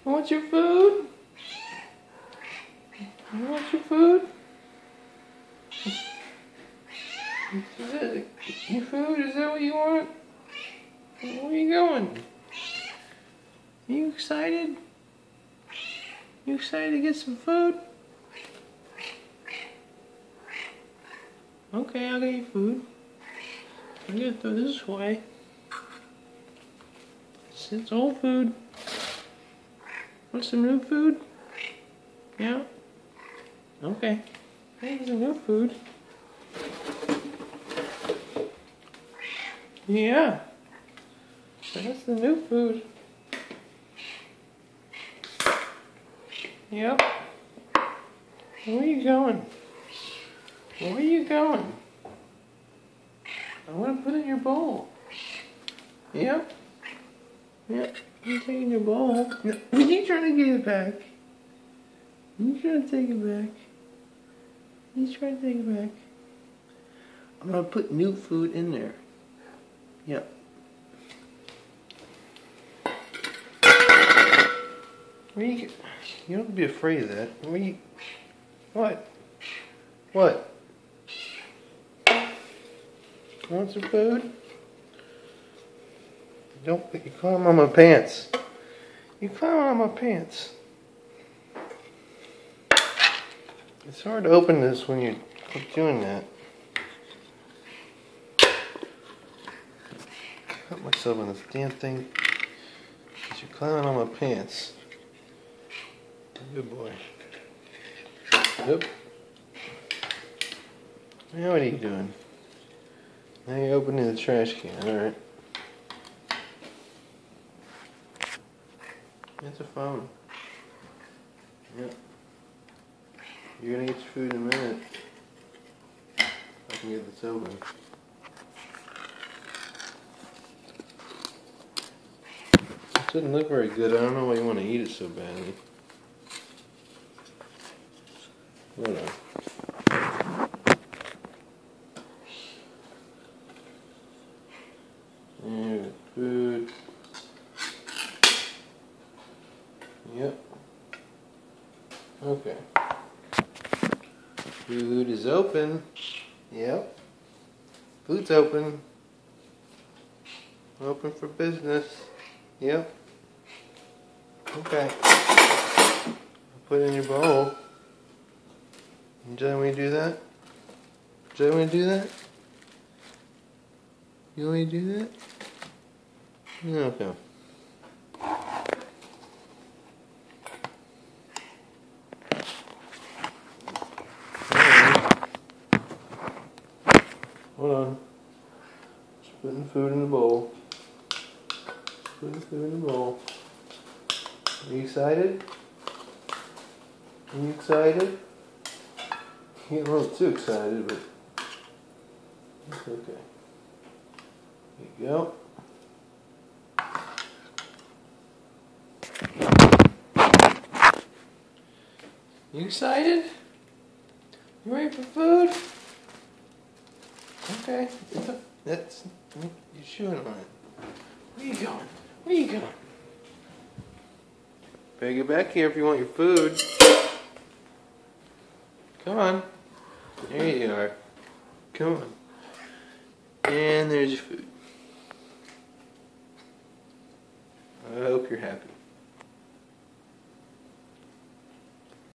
You want your food? You want your food? Is that your food? Is that what you want? Where are you going? Are you excited? You excited to get some food? Okay, I'll get you food. I'm gonna throw this away. It's old food. Want some new food? Yeah? Okay. Here's some new food. Yeah. That's the new food. Yep. Where are you going? Where are you going? I want to put it in your bowl. Yep. Yep. I'm taking your bowl. No, you trying to get it back? You trying to take it back? You trying to take it back? I'm going to put new food in there. Yep. Where you don't have to be afraid of that. Where you... What? What? Want some food? Don't... You climb on my pants. You climb on my pants. It's hard to open this when you're doing that. Cut myself on this damn thing. You're climbing on my pants. Good boy. Yep. Now what are you doing? Now you're opening the trash can, alright. It's a phone. Yep. You're gonna get your food in a minute. I can get this open. It doesn't look very good. I don't know why you want to eat it so badly. Hold on. And food. Yep. Okay. Food is open. Yep. Food's open. Open for business. Yep. Okay. Put it in your bowl. Joey, want me to do that? Joey, want me to do that? You want me to do that? Okay. Hold on. Just putting the food in the bowl. Just putting the food in the bowl. Are you excited? Are you excited? You get a little too excited, but it's okay. There you go. You excited? You ready for food? Okay. That's you're chewing on it. Where you going? Where you going? Better get back here if you want your food. Come on. There you are. Come on. And there's your food.